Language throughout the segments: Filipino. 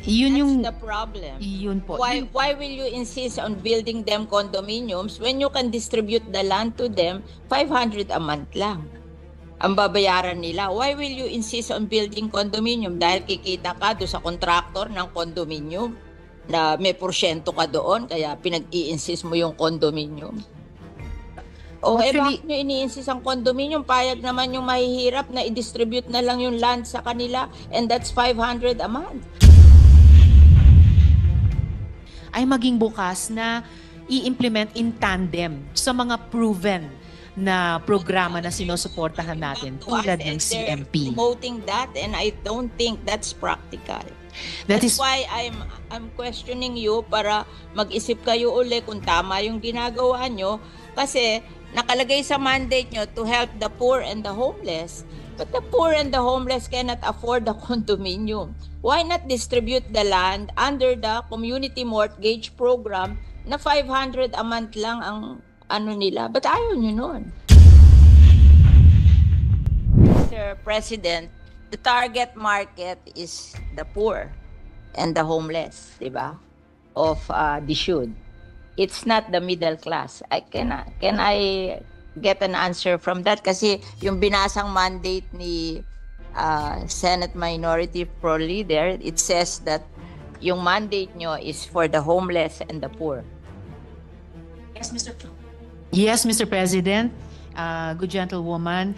Yun yung, That's the problem. yun po. Why will you insist on building them condominiums when you can distribute the land to them 500 a month lang? Ang babayaran nila. Why will you insist on building condominium? Dahil kikita ka doon sa contractor ng condominium na may porsyento ka doon, kaya pinag-i-insist mo yung condominium. O bakit nyo ini-insist ang condominium? Payag naman yung mahihirap na i-distribute na lang yung land sa kanila, and that's 500 a month. Ay maging bukas na i-implement in tandem sa mga proven na programa na sinusuportahan natin tulad ng CMP. Promoting that, and I don't think that's practical. That's why I'm questioning you para mag-isip kayo uli kung tama yung ginagawa nyo, kasi nakalagay sa mandate nyo to help the poor and the homeless. But the poor and the homeless cannot afford the condominium. Why not distribute the land under the community mortgage program na 500 a month lang ang ano nila? But ayaw nyo nun. Mr. President, the target market is the poor and the homeless, di ba? Of the should. It's not the middle class. Can I get an answer from that? Kasi yung binasang mandate ni Senate Minority Pro Leader, it says that yung mandate nyo is for the homeless and the poor. Yes, Mr. President, good gentlewoman.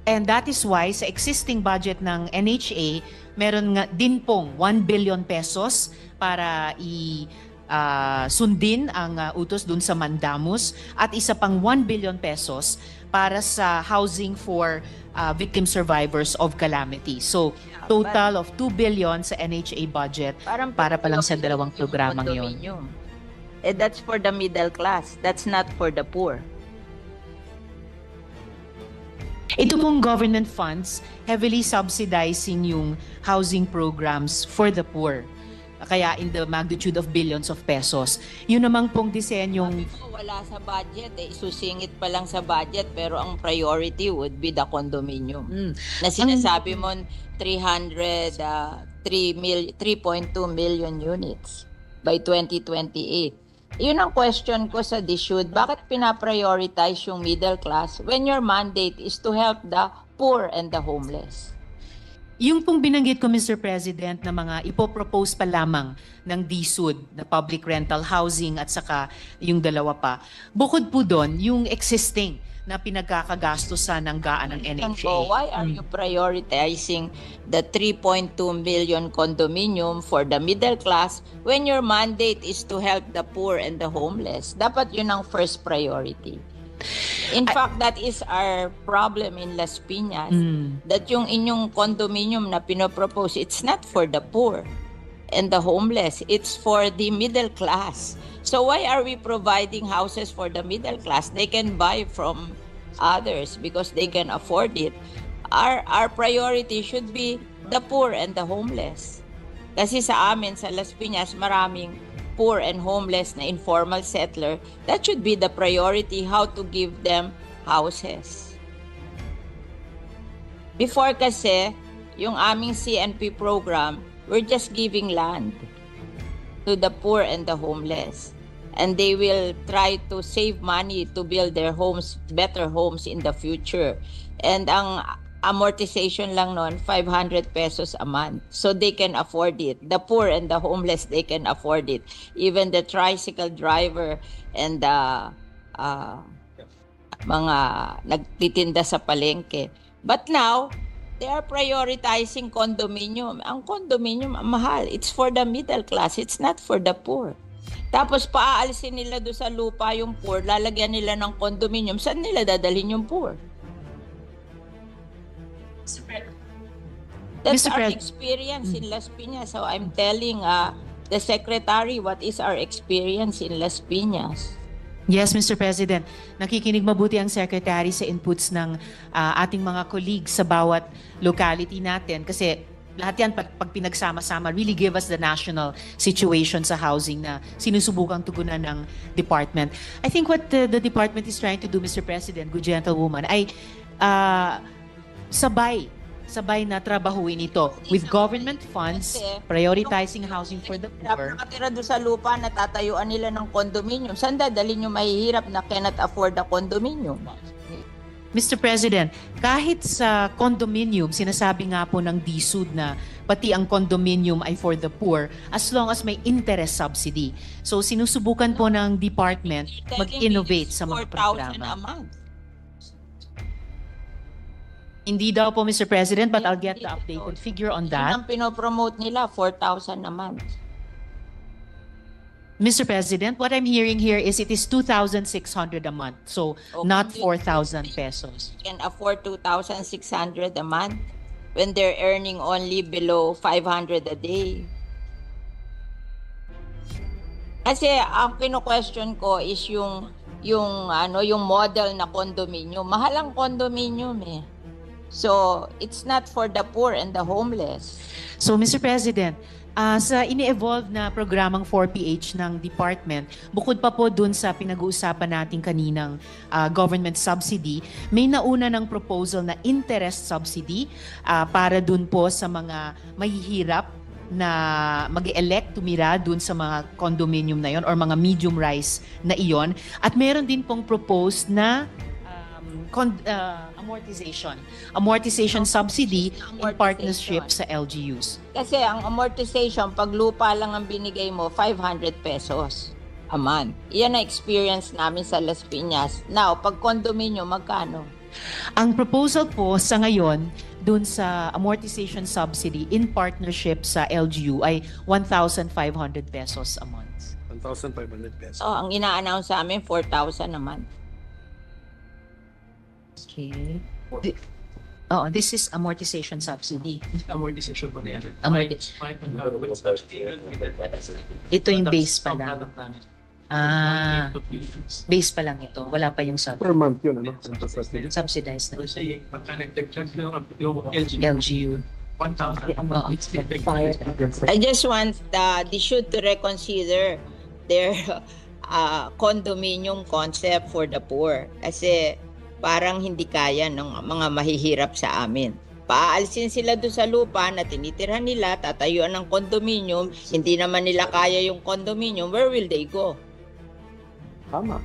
And that is why sa existing budget ng NHA, meron nga din pong 1 billion pesos para sundin ang utos dun sa Mandamus, at isa pang 1 billion pesos para sa housing for victim survivors of calamity. So, total of 2 billion sa NHA budget para pa lang sa dalawang programang yon. That's for the middle class. That's not for the poor. Ito pong government funds heavily subsidizing yung housing programs for the poor. Kaya in the magnitude of billions of pesos. Yun namang pong disenyong... Wala sa budget, isusingit pa lang sa budget, pero ang priority would be the condominium. Na sinasabi mo 3.2 million units by 2028. Yun ang question ko sa DSUD. Bakit pinaprioritize yung middle class when your mandate is to help the poor and the homeless? Yung pong binanggit ko, Mr. President, na mga ipopropose pa lamang ng DSUD na public rental housing at saka yung dalawa pa, bukod po doon, yung existing na pinagkakagastosan ng gaan ng NHA. Why are you prioritizing the 3.2 million condominium for the middle class when your mandate is to help the poor and the homeless? Dapat yun ang first priority. In fact, that is our problem in Las Piñas. That yung inyong condominium na pinopropose, it's not for the poor and the homeless. It's for the middle class. So why are we providing houses for the middle class? They can buy from others because they can afford it. Our priority should be the poor and the homeless. Kasi sa amin, sa Las Piñas, maraming poor and homeless na informal settler. That should be the priority, how to give them houses. Before kasi, yung aming CNP program, we're just giving land to the poor and the homeless. And they will try to save money to build their homes, better homes in the future. And ang amortization lang nun, 500 pesos a month. So they can afford it. The poor and the homeless, they can afford it. Even the tricycle driver and the mga nagtitinda sa palengke. But now, they are prioritizing condominium. Ang condominium, mahal. It's for the middle class. It's not for the poor. Tapos paaalisin nila doon sa lupa yung poor, lalagyan nila ng condominium. Saan nila dadalhin yung poor? That's our experience in Las Piñas. So I'm telling the Secretary what is our experience in Las Piñas. Yes, Mr. President. Nakikinig mabuti ang Secretary sa inputs ng ating mga colleagues sa bawat locality natin. Kasi lahat yan, pag pinagsama-sama, really give us the national situation sa housing na sinusubukang tugunan ng department. I think what the department is trying to do, Mr. President, good gentlewoman, ay sabay sabay na trabahuin ito with government funds, prioritizing housing for the poor. Nakatira doon sa lupa na tatayuan nila ng condominium. Saan dadalhin yung mahihirap na cannot afford the condominium? Mr. President, kahit sa condominium, sinasabi nga po ng DSUD na pati ang condominium ay for the poor as long as may interest subsidy. So sinusubukan po ng department mag-innovate sa mga 4,000 a programa. month. Hindi daw po, Mr. President, but I'll get the updated figure on Yun that. ang pinopromote nila, 4,000 a month. Mr. President, what I'm hearing here is it is 2,600 a month, so not 4,000 pesos. Can afford 2,600 a month when they're earning only below 500 a day. Kasi ang kino-question ko is yung model na condominium. Mahal ang condominium eh. So, it's not for the poor and the homeless. So, Mr. President, sa ini-evolve na programang 4PH ng department, bukod pa po dun sa pinag-uusapan natin kaninang government subsidy, may nauna ng proposal na interest subsidy para dun po sa mga mahihirap na mag-elect tumira dun sa mga condominium na yon or mga medium rise na iyon. At meron din pong proposed na amortization subsidy in partnership sa LGUs. Kasi ang amortization, pag lupa lang ang binigay mo, 500 pesos a month. Iyan ang experience namin sa Las Piñas. Now, pag condominium, magkano? Ang proposal po sa ngayon, dun sa amortization subsidy in partnership sa LGU ay 1,500 pesos a month. 1,500 pesos. So, ang ina-announce sa amin, 4,000 a month. Okay. This is amortization subsidy. Amortization po na yan. Ito yung base pa lang. Base pa lang ito. Wala pa yung Per month yun, ano? subsidized na. Kasi pagka nag-check yung LGU. 1,000. I just want they should to reconsider their condominium concept for the poor. Kasi parang hindi kaya ng mga mahihirap sa amin. Paalisin sila doon sa lupa na tinitirhan nila, tatayuan ng condominium, hindi naman nila kaya yung condominium, where will they go? Tama.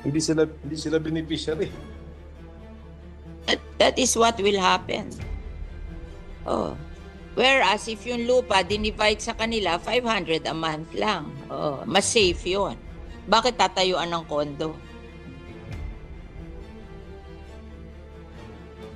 Hindi sila beneficiary. That is what will happen. Oh. Whereas if yung lupa dinivide sa kanila, 500 a month lang. Oh, mas safe yun. Bakit tatayuan ng condo?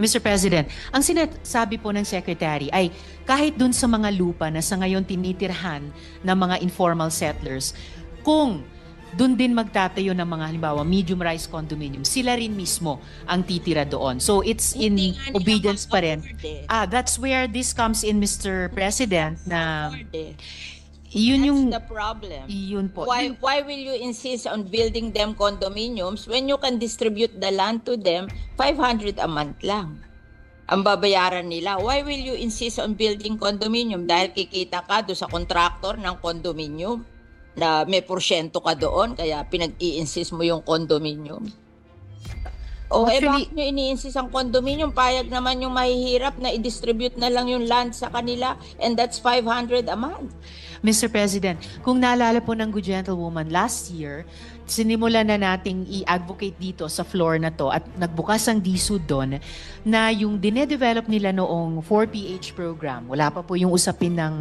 Mr. President, ang sinasabi po ng Secretary ay kahit dun sa mga lupa na sa ngayon tinitirhan ng mga informal settlers, kung dun din magtatayo ng mga halimbawa medium-rise condominium, sila rin mismo ang titira doon. So it's in obedience pa rin. That's where this comes in, Mr. President, na yun yung That's the problem. yun po. Why will you insist on building them condominiums when you can distribute the land to them 500 a month lang? Ang babayaran nila. Why will you insist on building condominium? Dahil kikita ka doon sa contractor ng condominium na may porsyento ka doon kaya pinag-i-insist mo yung condominium. Bakit nyo ini-insist ang condominium? Payag naman yung mahihirap na i-distribute na lang yung land sa kanila and that's 500 a month. Mr. President, kung naalala po ng good gentlewoman last year, sinimulan na nating i-advocate dito sa floor na to at nagbukas ang DSUD doon na yung dinedevelop nila noong 4PH program, wala pa po yung usapin ng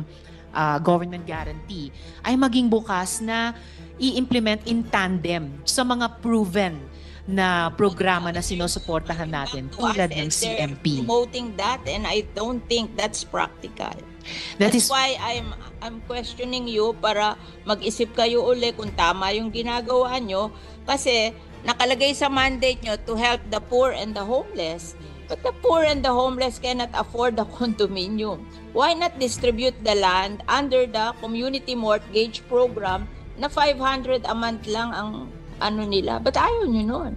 government guarantee, ay maging bukas na i-implement in tandem sa mga proven na programa na sinusuportahan natin tulad ng CMP. Promoting that and I don't think that's practical. That's why I'm questioning you para mag-isip kayo uli kung tama yung ginagawa nyo kasi nakalagay sa mandate nyo to help the poor and the homeless. But the poor and the homeless cannot afford the condominium. Why not distribute the land under the community mortgage program na 500 a month lang ang ano nila? Ba't ayaw nyo nun?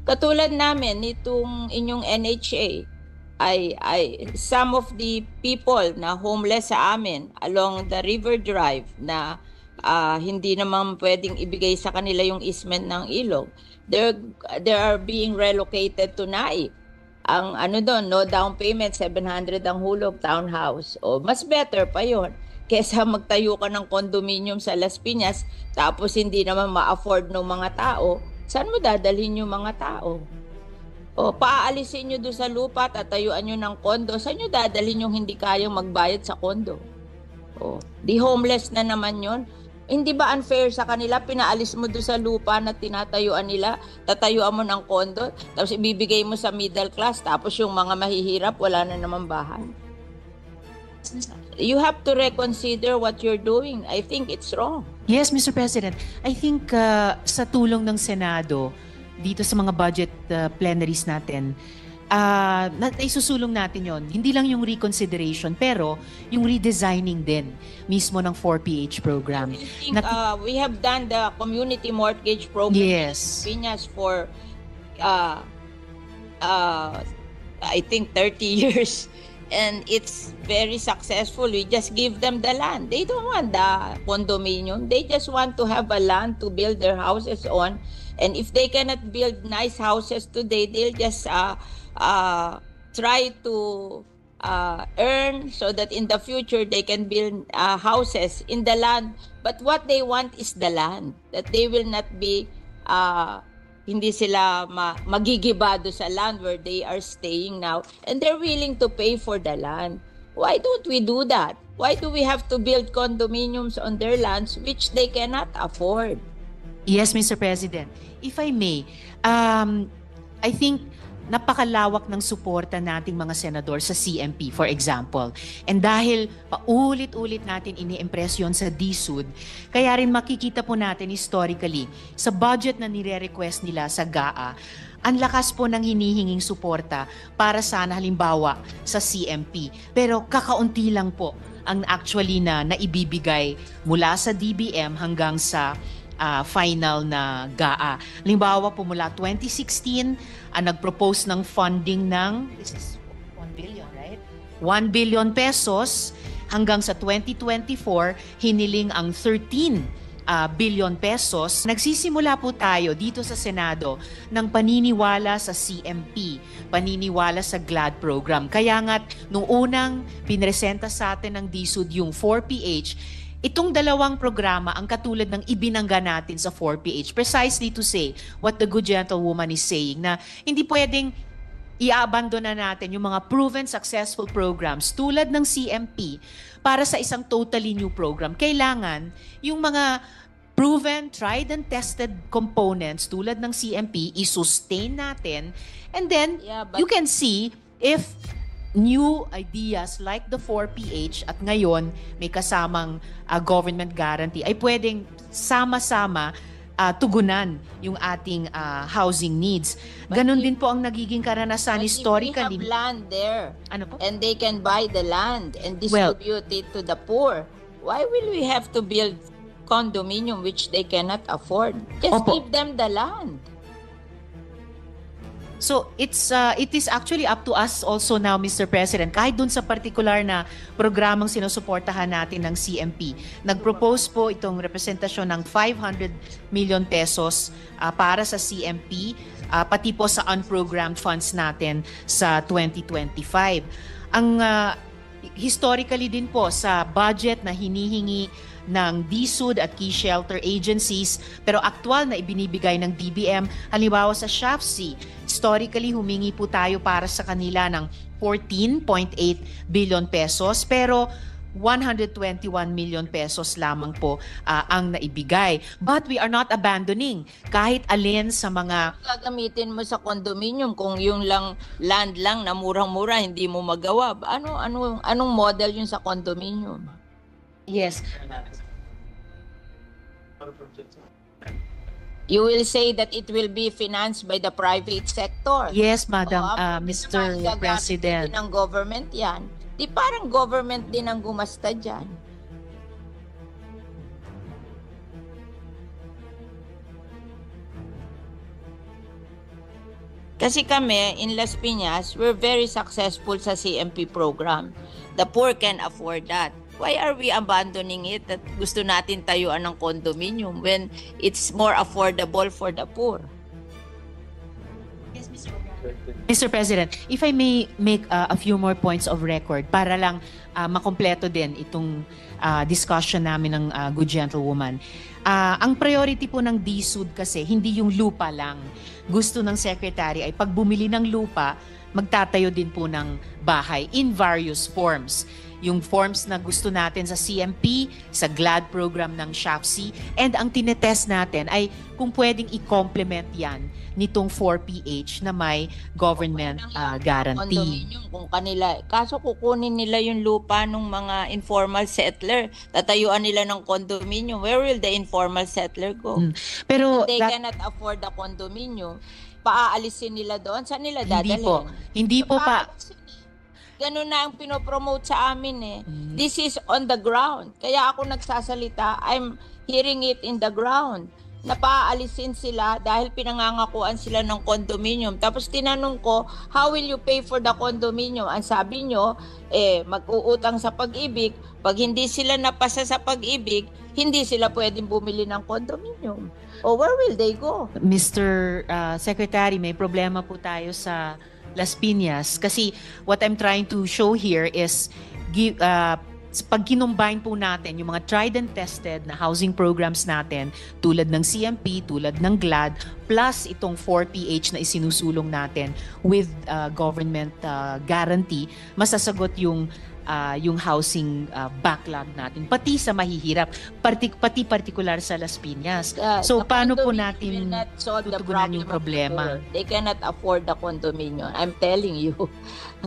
Katulad namin, itong inyong NHA, ay some of the people na homeless sa amin along the River Drive na hindi naman pwedeng ibigay sa kanila yung easement ng ilog. They are being relocated to Naik. ang ano doon, no down payment, 700 ang hulog, townhouse. O, mas better pa yon kesa magtayo ka ng condominium sa Las Piñas, tapos hindi naman ma-afford ng mga tao. Saan mo dadalhin yung mga tao? O, paaalisin nyo doon sa lupa, tatayuan nyo ng kondo, saan nyo dadalhin yung hindi kayang magbayad sa kondo? O, di homeless na naman yon. Hindi ba unfair sa kanila? Pinaalis mo doon sa lupa na tinatayuan nila, tatayuan mo ng kondo, tapos ibibigay mo sa middle class, tapos yung mga mahihirap, wala na naman bahay. You have to reconsider what you're doing. I think it's wrong. Yes, Mr. President. I think sa tulong ng Senado, dito sa mga budget plenaries natin, isusulong natin yon. Hindi lang yung reconsideration, pero yung redesigning din mismo ng 4PH program. I think we have done the community mortgage program Yes. in Piñas for I think 30 years. And it's very successful. We just give them the land. They don't want the condominium. They just want to have a land to build their houses on. And if they cannot build nice houses today, they'll just try to earn so that in the future they can build houses in the land. But what they want is the land. That they will not be hindi sila magigibado sa land where they are staying now, and they're willing to pay for the land. Why don't we do that? Why do we have to build condominiums on their lands which they cannot afford? Yes, Mr. President. If I may, I think napakalawak ng suporta nating mga senador sa CMP, for example. And dahil paulit-ulit natin ini-impress yun sa DSUD, kaya rin makikita po natin historically sa budget na nire-request nila sa GAA, ang lakas po ng hinihinging suporta para sana halimbawa sa CMP. Pero kakaunti lang po ang actually na naibibigay mula sa DBM hanggang sa final na GAA. Halimbawa po mula 2016, nag-propose ng funding ng, this is 1 billion, right? 1 billion pesos. Hanggang sa 2024, hiniling ang 13 billion pesos. Nagsisimula po tayo dito sa Senado ng paniniwala sa CMP, paniniwala sa GLAD program. Kaya nga't nung unang pinresenta sa atin ng DSUD yung 4PH, itong dalawang programa ang katulad ng ibinangga natin sa 4PH, precisely to say what the good gentlewoman is saying, na hindi pwedeng i-abandona natin yung mga proven successful programs tulad ng CMP para sa isang totally new program. Kailangan yung mga proven, tried and tested components tulad ng CMP, i-sustain natin, and then you can see if new ideas like the 4PH at ngayon may kasamang government guarantee ay pwedeng sama-sama tugunan yung ating housing needs. Ganon din po ang nagiging karanasan historically. If we have land there, ano po? and they can buy the land and distribute it to the poor, why will we have to build condominium which they cannot afford? Just Opo. give them the land. So it is actually up to us also now, Mr. President, kahit dun sa particular na programang sinusuportahan natin ng CMP. Nag-propose po itong representasyon ng 500 million pesos para sa CMP, pati po sa unprogrammed funds natin sa 2025. Ang historically din po sa budget na hinihingi ng DSUD at key shelter agencies pero aktual na ibinibigay ng DBM, halimbawa sa SHAFC, historically humingi po tayo para sa kanila ng 14.8 billion pesos pero 121 million pesos lamang po ang naibigay. But we are not abandoning kahit alin sa mga Gagamitin mo sa condominium kung yung lang land lang na murang-mura hindi mo magawa. Anong model yun sa condominium? yes. You will say that it will be financed by the private sector. Yes, Madam Hindi Mr. naman gagamitin President. din ng government yan. Di parang government din ang gumasta dyan. Kasi kami, in Las Piñas, we're very successful sa CMP program. The poor can afford that. Why are we abandoning it at gusto natin tayuan ng condominium when it's more affordable for the poor? Yes, Mr. Mr. President, if I may make a few more points of record para lang makompleto din itong discussion namin ng Good Gentlewoman. Ang priority po ng DSUD kasi hindi yung lupa lang. Gusto ng Secretary ay pag bumili ng lupa, magtatayo din po ng bahay in various forms. Yung forms na gusto natin sa CMP, sa GLAD program ng SHAFC, and ang tinetest natin ay kung pwedeng i-complement yan nitong 4PH na may government guarantee. Condominium kung kanila. Kaso kukunin nila yung lupa ng mga informal settler. Tatayuan nila ng condominium. Where will the informal settler go? Pero They cannot afford the condominium. Paaalisin nila doon. Saan nila dadalhin? Hindi po pa. Ganun na ang pinopromote sa amin eh. This is on the ground. Kaya ako nagsasalita, I'm hearing it in the ground. Napaalisin sila dahil pinangangakuan sila ng condominium. Tapos tinanong ko, how will you pay for the condominium? Ang sabi nyo, mag-uutang sa Pag-ibig. Pag hindi sila napasa sa Pag-ibig, hindi sila pwedeng bumili ng condominium. O where will they go? Mr. Secretary, may problema po tayo sa Las Piñas kasi what I'm trying to show here is pag kinumbine po natin yung mga tried and tested na housing programs natin tulad ng CMP, tulad ng GLAD, plus itong 4PH na isinusulong natin with government guarantee, masasagot yung housing backlog natin, pati sa mahihirap, pati particular sa Las Piñas. So, paano po natin tutugunan yung problema? They cannot afford the condominium. I'm telling you.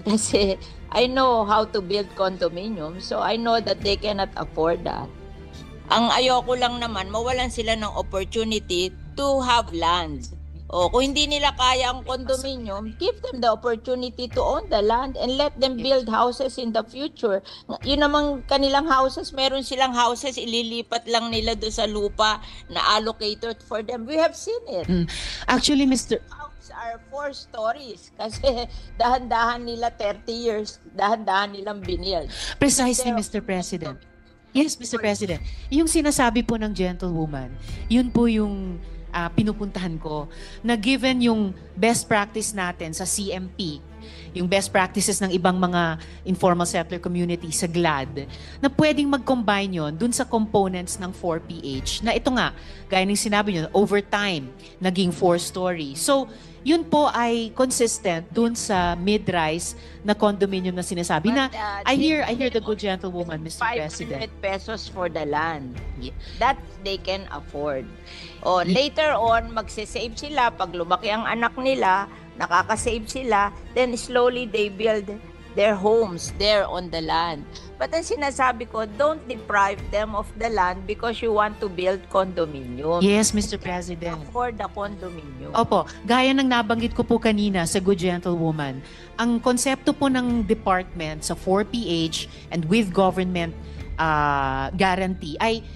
Kasi I know how to build condominium, so I know that they cannot afford that. Ang ayoko lang naman, mawalan sila ng opportunity to have land. O kung hindi nila kaya ang condominium, give them the opportunity to own the land and let them build houses in the future. Yun namang kanilang houses, meron silang houses, ililipat lang nila doon sa lupa na allocated for them. We have seen it. Actually, Mr. Houses are 4 stories kasi dahan-dahan nila 30 years, dahan-dahan nilang binild. Precisely, Mr. President. Yes, Mr. President. Yung sinasabi po ng gentlewoman, yun po yung pinupuntahan ko, na given yung best practice natin sa CMP, yung best practices ng ibang mga informal settler community sa GLAD, na pwedeng mag-combine yon dun sa components ng 4PH, na ito nga, gaya ng sinabi nyo, over time, naging 4-story. So, yun po ay consistent dun sa mid-rise na condominium na sinasabi na I hear the good gentlewoman, Mr. President. 500 pesos for the land. That they can afford. O later on, magsisave sila. Pag lumaki ang anak nila, nakakasave sila, then slowly they build their homes there on the land. But ang sinasabi ko, don't deprive them of the land because you want to build condominium. Yes, Mr. President. For the condominium. Opo, gaya ng nabanggit ko po kanina sa Good Gentlewoman, ang konsepto po ng department sa 4PH and with government guarantee ay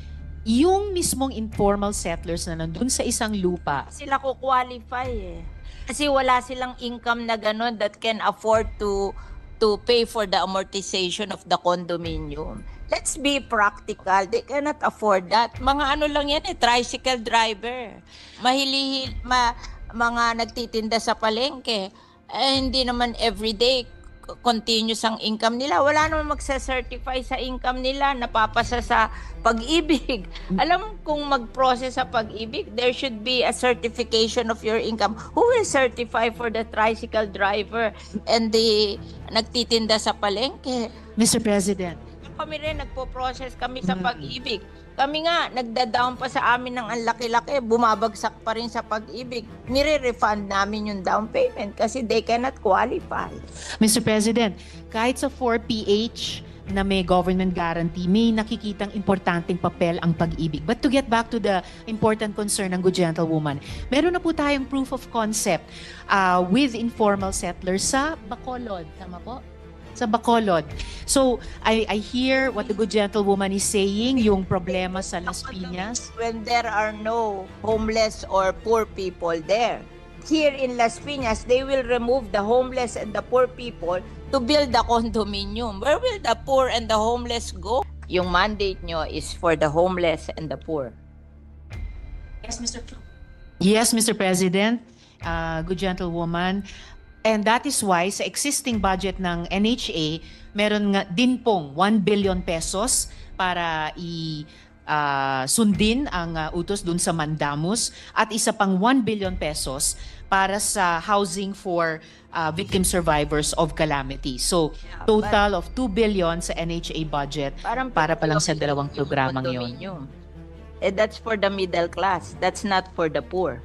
yung mismong informal settlers na nandun sa isang lupa. Sila ko qualify eh. Kasi wala silang income na gano'n that can afford to pay for the amortization of the condominium. Let's be practical. They cannot afford that. Mga ano lang yan tricycle driver. Mga nagtitinda sa palengke. Hindi naman everyday continuous ang income nila. Wala naman magsa-certify sa income nila, napapasa sa Pag-ibig. Alam kung mag-process sa Pag-ibig, there should be a certification of your income. Who will certify for the tricycle driver and the nagtitinda sa palengke? Mr. President. Kami rin, nagpo-process kami sa Pag-ibig. Kami nga, nagda-down pa sa amin ng ang laki-laki, bumabagsak pa rin sa Pag-ibig. Nire-refund namin yung down payment kasi they cannot qualify. Mr. President, kahit sa 4PH na may government guarantee, may nakikitang importanteng papel ang Pag-ibig. But to get back to the important concern ng Good Gentlewoman, meron na po tayong proof of concept with informal settlers sa Bacolod. Tama po? Sa Bacolod. So, I hear what the Good Gentlewoman is saying, yung problema sa Las Piñas. When there are no homeless or poor people there. Here in Las Piñas, they will remove the homeless and the poor people to build the condominium. Where will the poor and the homeless go? Yung mandate nyo is for the homeless and the poor. Yes, Mr. President, Good Gentlewoman. And that is why sa existing budget ng NHA, meron nga din pong 1 billion pesos para sundin ang utos dun sa Mandamus at isa pang 1 billion pesos para sa housing for victim survivors of calamity. So, total of 2 billion sa NHA budget para pa lang sa dalawang programang yon. Eh, that's for the middle class. That's not for the poor.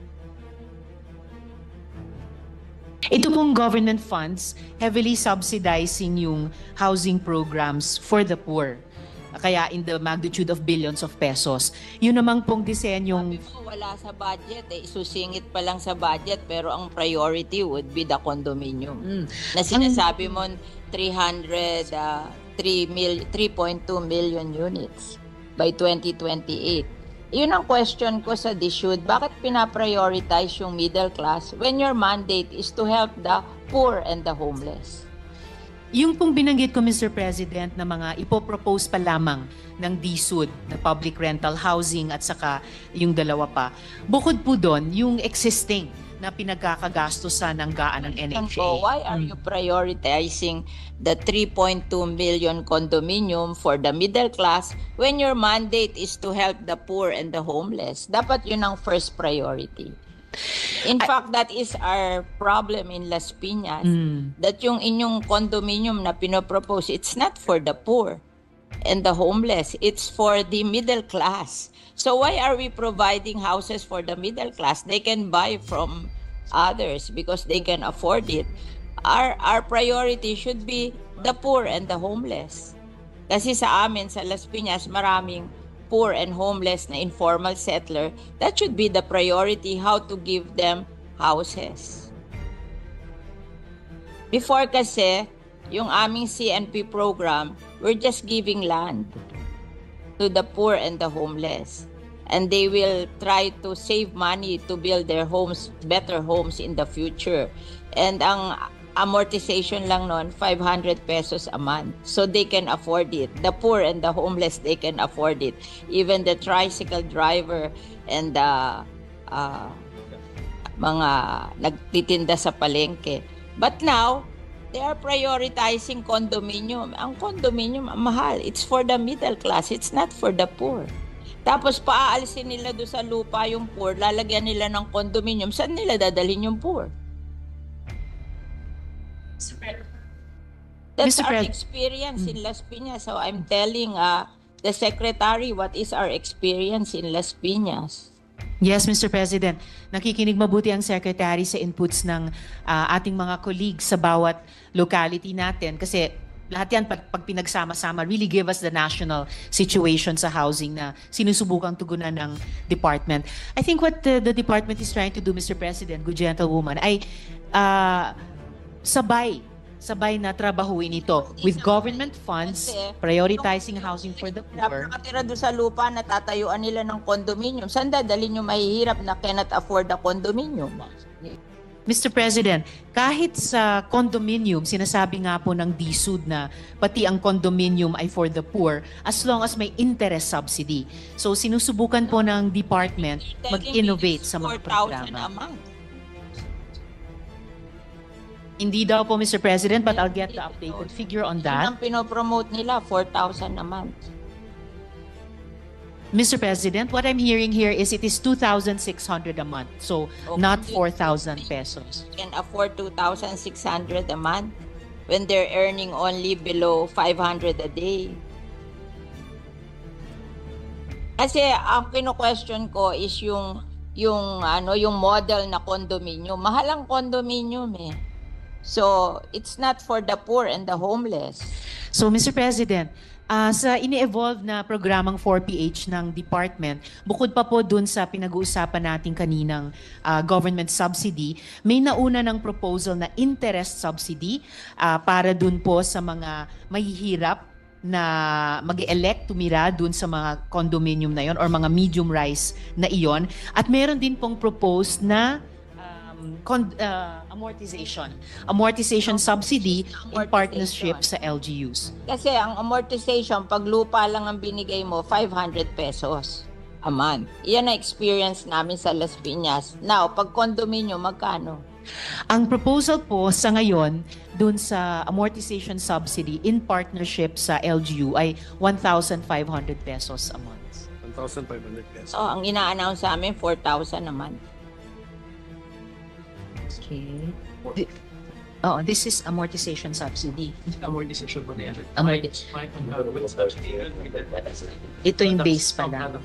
Ito pong government funds heavily subsidizing yung housing programs for the poor. Kaya in the magnitude of billions of pesos. Yun namang pong disenyong... Sabi mo, wala sa budget. Isusingit pa lang sa budget pero ang priority would be the condominium. Na sinasabi mo 3.2 million units by 2028. Yun ang question ko sa DSUD. Bakit pinaprioritize yung middle class when your mandate is to help the poor and the homeless? Yung pong binanggit ko, Mr. President, na mga ipopropose pa lamang ng DSUD na public rental housing at saka yung dalawa pa. Bukod po doon, yung existing na pinagkakagastusan ng gaan ng NHA. Why are you prioritizing the 3.2 million condominium for the middle class when your mandate is to help the poor and the homeless? Dapat yun ang first priority. In fact, that is our problem in Las Piñas. That yung inyong condominium na pinopropose, it's not for the poor and the homeless. It's for the middle class. So why are we providing houses for the middle class? They can buy from others because they can afford it. Our priority should be the poor and the homeless. Kasi sa amin, sa Las Piñas, maraming poor and homeless na informal settler. That should be the priority, how to give them houses. Before kasi, yung aming CNP program, we're just giving land to the poor and the homeless. And they will try to save money to build their homes, better homes in the future. And ang amortization lang nun, 500 pesos a month. So they can afford it. The poor and the homeless, they can afford it. Even the tricycle driver and the mga nagtitinda sa palengke. But now, they are prioritizing condominium. Ang condominium, mahal. It's for the middle class. It's not for the poor. Tapos paaalisin nila doon sa lupa yung poor, lalagyan nila ng condominium. Saan nila dadalhin yung poor? That's our experience in Las Piñas. So I'm telling the Secretary what is our experience in Las Piñas. Yes, Mr. President. Nakikinig mabuti ang Secretary sa inputs ng ating mga colleagues sa bawat locality natin kasi lahat yan pag pinagsama-sama really give us the national situation sa housing na sinusubukang tugunan ng department. I think what the department is trying to do, Mr. President, good gentlewoman, ay sabay na trabahuin ito with government funds, prioritizing housing for the poor. Nakatira doon sa lupa, natatayuan nila ng condominium. Saan dadalhin yung mahihirap na cannot afford the condominium? Mr. President, kahit sa condominium, sinasabi nga po ng DSUD na pati ang condominium ay for the poor as long as may interest subsidy. So sinusubukan po ng department mag-innovate sa mga programa. Hindi daw po, Mr. President, but I'll get the updated figure on that. Ang pinopromote nila, 4,000 a month. Mr. President, what I'm hearing here is it is 2,600 a month. So, not 4,000 pesos. Can afford 2,600 a month when they're earning only below 500 a day. Kasi ang kino-question ko is yung model na condominium. Mahal ang condominium eh. So, it's not for the poor and the homeless. So, Mr. President, sa ini-evolve na programang 4PH ng department, bukod pa po dun sa pinag-uusapan natin kaninang government subsidy, may nauna ng proposal na interest subsidy para dun po sa mga mahihirap na mag-elect tumira dun sa mga condominium na yon or mga medium rise na iyon. At meron din pong proposed na amortization subsidy in partnership sa LGUs. Kasi ang amortization, pag lupa lang ang binigay mo, 500 pesos a month. Iyan na experience namin sa Las Piñas. Now, pag condominium, magkano? Ang proposal po sa ngayon dun sa amortization subsidy in partnership sa LGU ay 1,500 pesos a month. 1,500 pesos. So, ang ina-announce sa amin, 4,000 a month. Okay. Oh, this is amortization subsidy. Amortization po na yan. Ito yung base pa lang.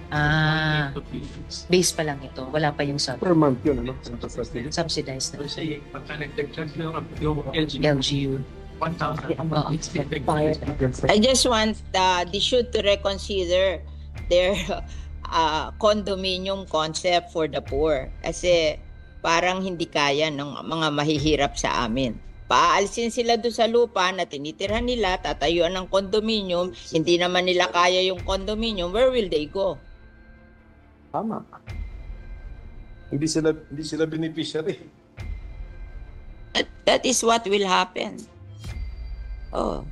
Ah, base pa lang ito. Wala pa yung Per month yun, ano? subsidized na. Kasi pagka nag-charge na yung LG, LGU. 1,000. I just want the should to reconsider their condominium concept for the poor. Kasi parang hindi kaya ng mga mahihirap sa amin. Paalisin sila doon sa lupa na tinitirhan nila, tatayuan ng condominium, hindi naman nila kaya yung condominium, where will they go? Tama. Hindi sila beneficiary. That is what will happen. Oh.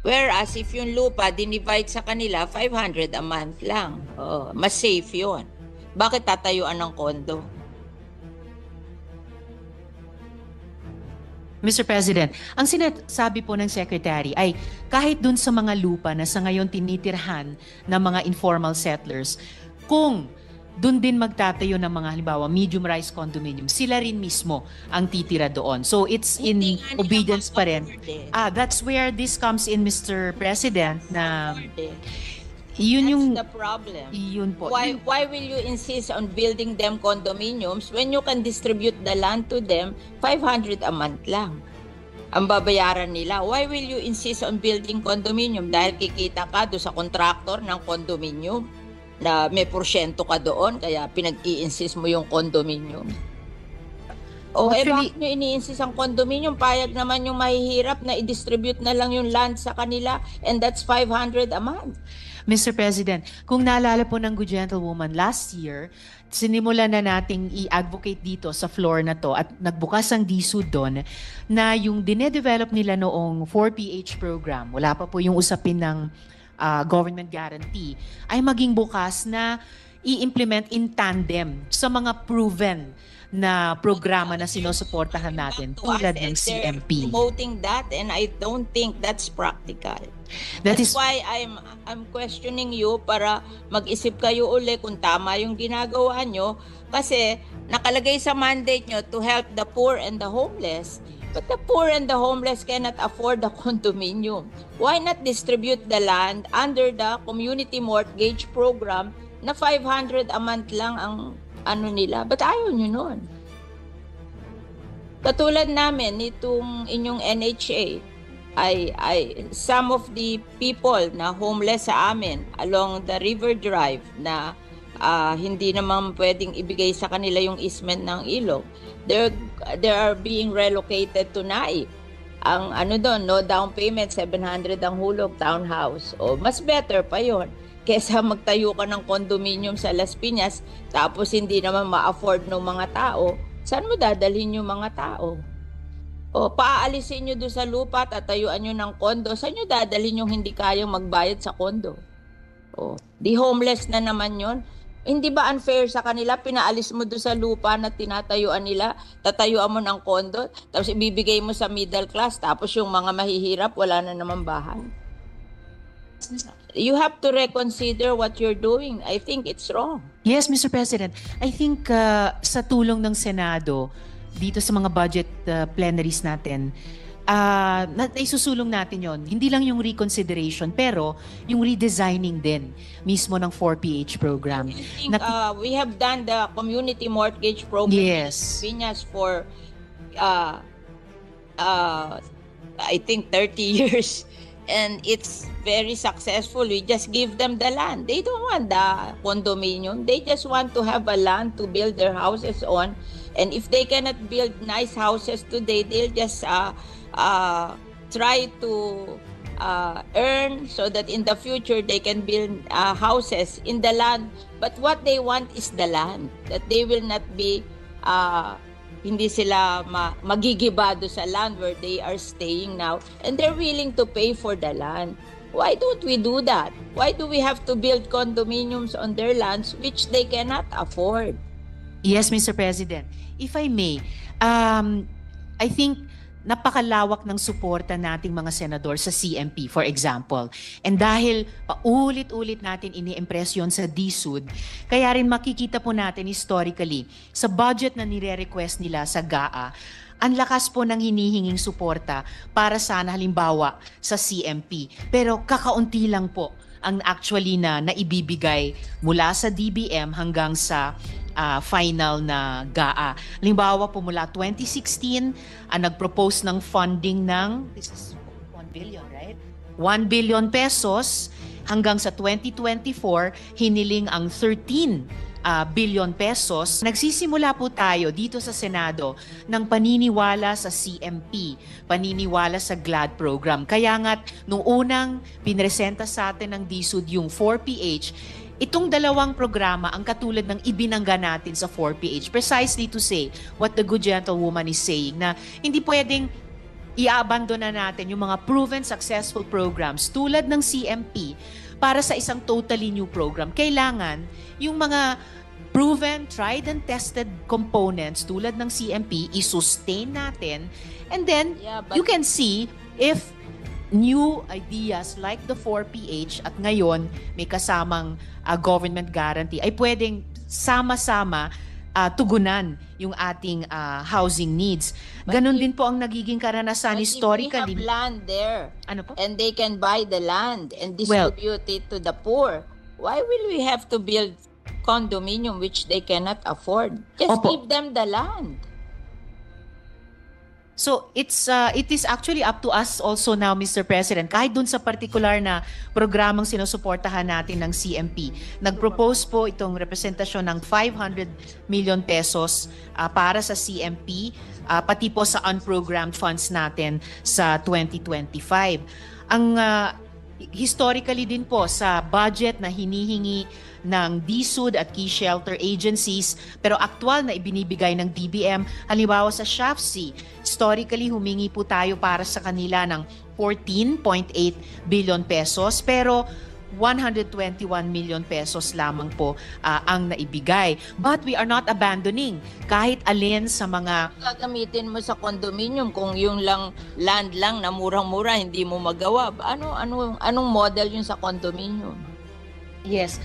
Whereas if yung lupa dinivide sa kanila, 500 a month lang. Oh, mas safe yun. Bakit tatayuan ng kondo? Mr. President, ang sinasabi po ng Secretary ay kahit dun sa mga lupa na sa ngayon tinitirhan ng mga informal settlers, kung dun din magtatayo ng mga halimbawa medium-rise condominium, sila rin mismo ang titira doon. So it's in Hindi nga nila obedience pa rin. ma-afford eh. That's where this comes in, Mr. President, na yun That's yung the problem. yun po. Why will you insist on building them condominiums when you can distribute the land to them 500 a month lang? Ang babayaran nila. Why will you insist on building condominium? Dahil kikita ka doon sa contractor ng condominium na may porsyento ka doon, kaya pinag-i-insist mo yung condominium. O Actually, bakit nyo ini-insist ang condominium? Payag naman yung mahihirap na i-distribute na lang yung land sa kanila, and that's 500 a month. Mr. President, kung naalala po ng Good Gentlewoman, last year, sinimulan na nating i-advocate dito sa floor na to at nagbukas ang DSUD doon na yung dinedevelop nila noong 4PH program, wala pa po yung usapin ng government guarantee, ay maging bukas na i-implement in tandem sa mga proven na programa na sinusuportahan natin tulad ng CMP. Promoting that, and I don't think that's practical. That's why I'm questioning you para mag-isip kayo uli kung tama yung ginagawa nyo, kasi nakalagay sa mandate nyo to help the poor and the homeless. But the poor and the homeless cannot afford the condominium. Why not distribute the land under the community mortgage program na 500 a month lang ang ano nila? Ba't ayaw nyo nun? Katulad namin, itong inyong NHA, ay some of the people na homeless sa amin along the River Drive na hindi naman pwedeng ibigay sa kanila yung easement ng ilog, they are being relocated to Naip. Ang ano doon, no down payment, 700 ang hulog, townhouse. O mas better pa yon kesa magtayo ka ng condominium sa Las Piñas tapos hindi naman ma-afford ng mga tao. Saan mo dadalhin yung mga tao? O paaalisin nyo doon sa lupa, tatayuan nyo ng kondo, saan nyo dadalhin yung hindi kayang magbayad sa kondo? O, di homeless na naman yon. Hindi ba unfair sa kanila? Pinaalis mo doon sa lupa na tinatayuan nila, tatayuan mo ng kondo, tapos ibibigay mo sa middle class, tapos yung mga mahihirap, wala na naman bahay. You have to reconsider what you're doing. I think it's wrong. Yes, Mr. President. I think sa tulong ng Senado, dito sa mga budget plenaries natin, isusulong natin yon. Hindi lang yung reconsideration, pero yung redesigning din mismo ng 4PH program. I think we have done the community mortgage program in Piñas for I think 30 years. And it's very successful. We just give them the land. They don't want the condominium. They just want to have a land to build their houses on. And if they cannot build nice houses today, they'll just try to earn so that in the future they can build houses in the land. But what they want is the land. That they will not be hindi sila magigibado sa land where they are staying now, and they're willing to pay for the land. Why don't we do that? Why do we have to build condominiums on their lands which they cannot afford? Yes, Mr. President. If I may, I think napakalawak ng suporta nating mga senador sa CMP, for example. And dahil paulit-ulit natin ini-impress yun sa DSUD, kaya rin makikita po natin historically sa budget na nire-request nila sa GAA, ang lakas po ng hinihinging suporta para sana halimbawa sa CMP. Pero kakaunti lang po ang actually na naibibigay mula sa DBM hanggang sa final na GAA. Halimbawa po mula 2016, nag-propose ng funding ng, this is 1 billion, right? 1 billion pesos hanggang sa 2024, hiniling ang 13 billion pesos. Nagsisimula po tayo dito sa Senado ng paniniwala sa CMP, paniniwala sa GLAD program. Kaya nga't nung unang pinresenta sa atin ng DSUD yung 4PH, itong dalawang programa ang katulad ng ibinangga natin sa 4PH precisely to say what the good gentlewoman is saying, na hindi pwedeng i-abandona natin yung mga proven successful programs tulad ng CMP para sa isang totally new program. Kailangan yung mga proven, tried and tested components tulad ng CMP i-sustain natin, and then you can see if new ideas like the 4PH at ngayon may kasamang government guarantee ay pwedeng sama-sama tugunan yung ating housing needs. Ganon din po ang nagiging karanasan historically. If we have land there, ano po? and they can buy the land and distribute it to the poor, why will we have to build condominium which they cannot afford? Just Opo. give them the land. So it is actually up to us also now, Mr. President, kahit dun sa particular na programang sinusuportahan natin ng CMP. Nag-propose po itong representasyon ng 500 million pesos para sa CMP, pati po sa unprogrammed funds natin sa 2025. Ang historically din po sa budget na hinihingi ng DSUD at key shelter agencies pero aktual na ibinibigay ng DBM, halimbawa sa SHAFC, historically humingi po tayo para sa kanila ng 14.8 billion pesos pero 121 million pesos lamang po ang naibigay. But we are not abandoning kahit alin sa mga Gagamitin mo sa condominium kung yung lang land lang na murang-mura hindi mo magawa. Anong model yun sa condominium? yes.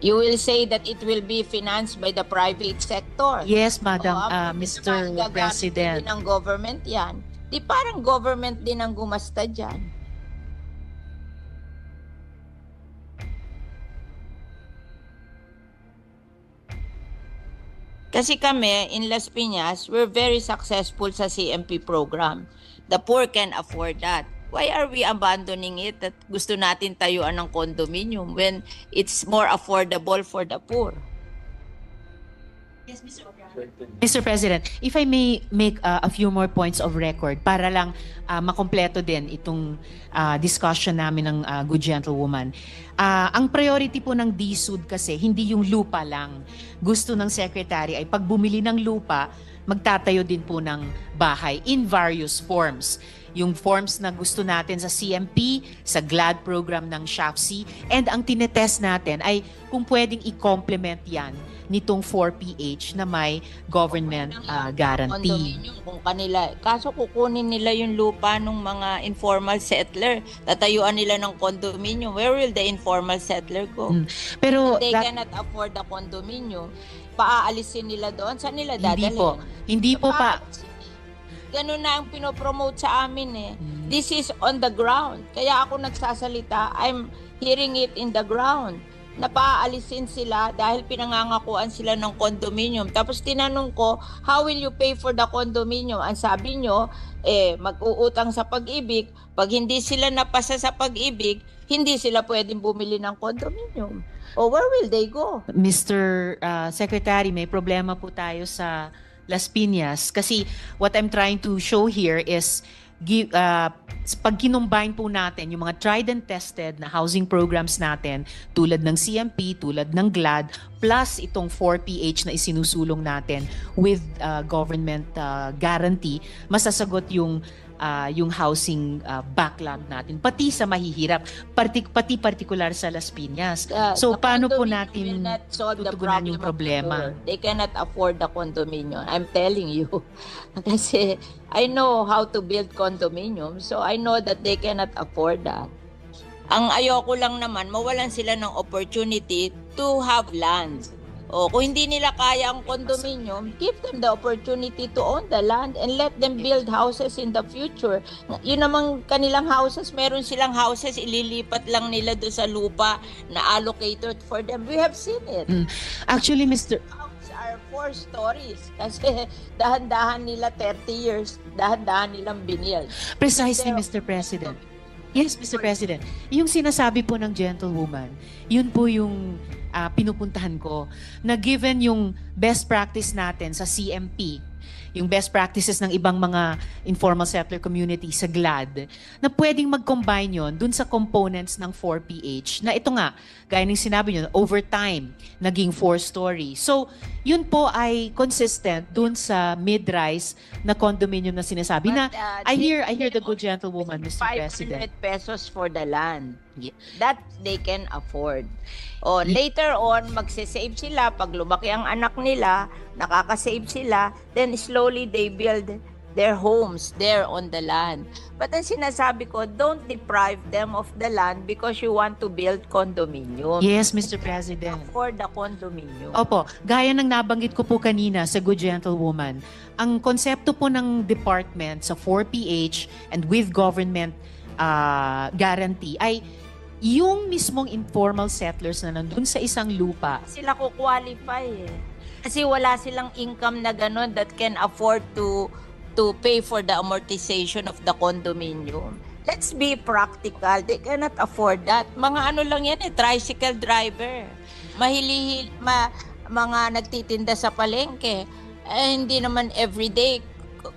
You will say that it will be financed by the private sector. Yes, Madam Mr. Gagamit President. din ng government yan. Di parang government din ang gumasta dyan. Kasi kami, in Las Piñas, we're very successful sa CMP program. The poor can afford that. Why are we abandoning it at gusto natin tayuan ng condominium when it's more affordable for the poor? Mr. President, if I may make a few more points of record para lang makompleto din itong discussion namin ng good gentlewoman. Ang priority po ng DSUD kasi hindi yung lupa lang. Gusto ng Secretary ay pag bumili ng lupa, magtatayo din po ng bahay in various forms. Yung forms na gusto natin sa CMP, sa GLAD program ng SHAFC, and ang tinetest natin ay kung pwedeng i-complement yan nitong 4PH na may government guarantee. Condominium kung kanila. Kaso kukunin nila yung lupa ng mga informal settler. Tatayuan nila ng condominium. Where will the informal settler go? Pero They cannot afford the condominium. Paaalisin nila doon. Saan nila dadalhin? Hindi po pa. Ganun na ang pinopromote sa amin eh. This is on the ground. Kaya ako nagsasalita, I'm hearing it in the ground. Napaalisin sila dahil pinangangakuan sila ng condominium. Tapos tinanong ko, how will you pay for the condominium? Ang sabi nyo, mag-uutang sa Pag-ibig. Pag hindi sila napasa sa Pag-ibig, hindi sila pwedeng bumili ng condominium. O where will they go? Mr. Secretary, may problema po tayo sa Las Piñas kasi what I'm trying to show here is pag kinumbine po natin yung mga tried and tested na housing programs natin tulad ng CMP, tulad ng GLAD, plus itong 4PH na isinusulong natin with government guarantee, masasagot yung yung housing backlog natin, pati sa mahihirap, pati particular sa Las Piñas. So, The paano po condominium will natin not solve the tutugunan yung problem of the problema? poor. They cannot afford the condominium. I'm telling you. Kasi I know how to build condominium, so I know that they cannot afford that. Ang ayoko lang naman, mawalan sila ng opportunity to have land. O kung hindi nila kaya ang condominium, give them the opportunity to own the land and let them build houses in the future. Yun namang kanilang houses, meron silang houses, ililipat lang nila doon sa lupa na allocated for them. We have seen it. Actually, Mr. Houses are 4 stories kasi dahan-dahan nila 30 years, dahan-dahan nilang binild. Precisely, Mr. President. Yes, Mr. President. Yung sinasabi po ng gentlewoman, yun po yung pinupuntahan ko, na given yung best practice natin sa CMP, yung best practices ng ibang mga informal settler community sa GLAD, na pwedeng mag-combine yon dun sa components ng 4PH, na ito nga, gaya ng sinabi nyo, over time, naging 4-story. So, yun po ay consistent dun sa mid-rise na condominium na sinasabi na, I hear the good gentlewoman, Mr. President. 500 pesos for the land. That they can afford. O later on, magsisave sila. Pag lumaki ang anak nila, nakakasave sila, then slowly they build their homes there on the land. But ang sinasabi ko, don't deprive them of the land because you want to build condominium. Yes, Mr. President. For the condominium. Opo, gaya ng nabanggit ko po kanina sa Good Gentlewoman, ang konsepto po ng department sa 4PH and with government guarantee ay yung mismong informal settlers na nandun sa isang lupa. Sila ko qualify eh. Kasi wala silang income na gano'n that can afford to pay for the amortization of the condominium. Let's be practical. They cannot afford that. Mga ano lang yan eh, tricycle driver. Mga nagtitinda sa palengke. Hindi naman everyday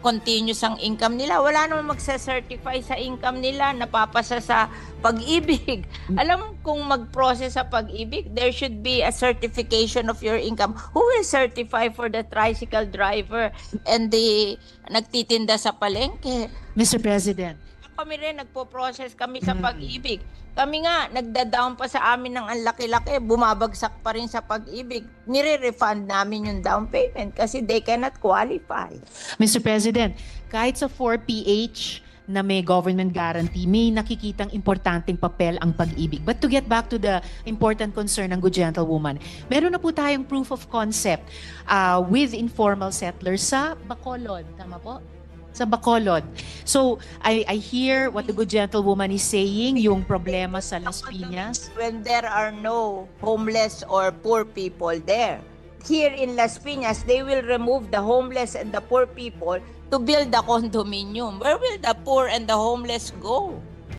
continuous ang income nila. Wala naman magsa-certify sa income nila, napapasa sa pag-ibig. Alam kung mag-process sa pag-ibig, there should be a certification of your income. Who will certify for the tricycle driver and the nagtitinda sa palengke? Mr. President. Kami rin, nagpo-process kami sa pag-ibig. Kami nga, nagda-down pa sa amin ng ang laki-laki, bumabagsak pa rin sa pag-ibig. Nire-refund namin yung down payment kasi they cannot qualify. Mr. President, kahit sa 4PH na may government guarantee, may nakikitang importanteng papel ang pag-ibig. But to get back to the important concern ng Good Gentlewoman, meron na po tayong proof of concept with informal settlers sa Bacolod. Tama po? Sa Bacolod. So, I hear what the Good Gentlewoman is saying, yung problema sa Las Piñas. When there are no homeless or poor people there. Here in Las Piñas, they will remove the homeless and the poor people to build the condominium. Where will the poor and the homeless go?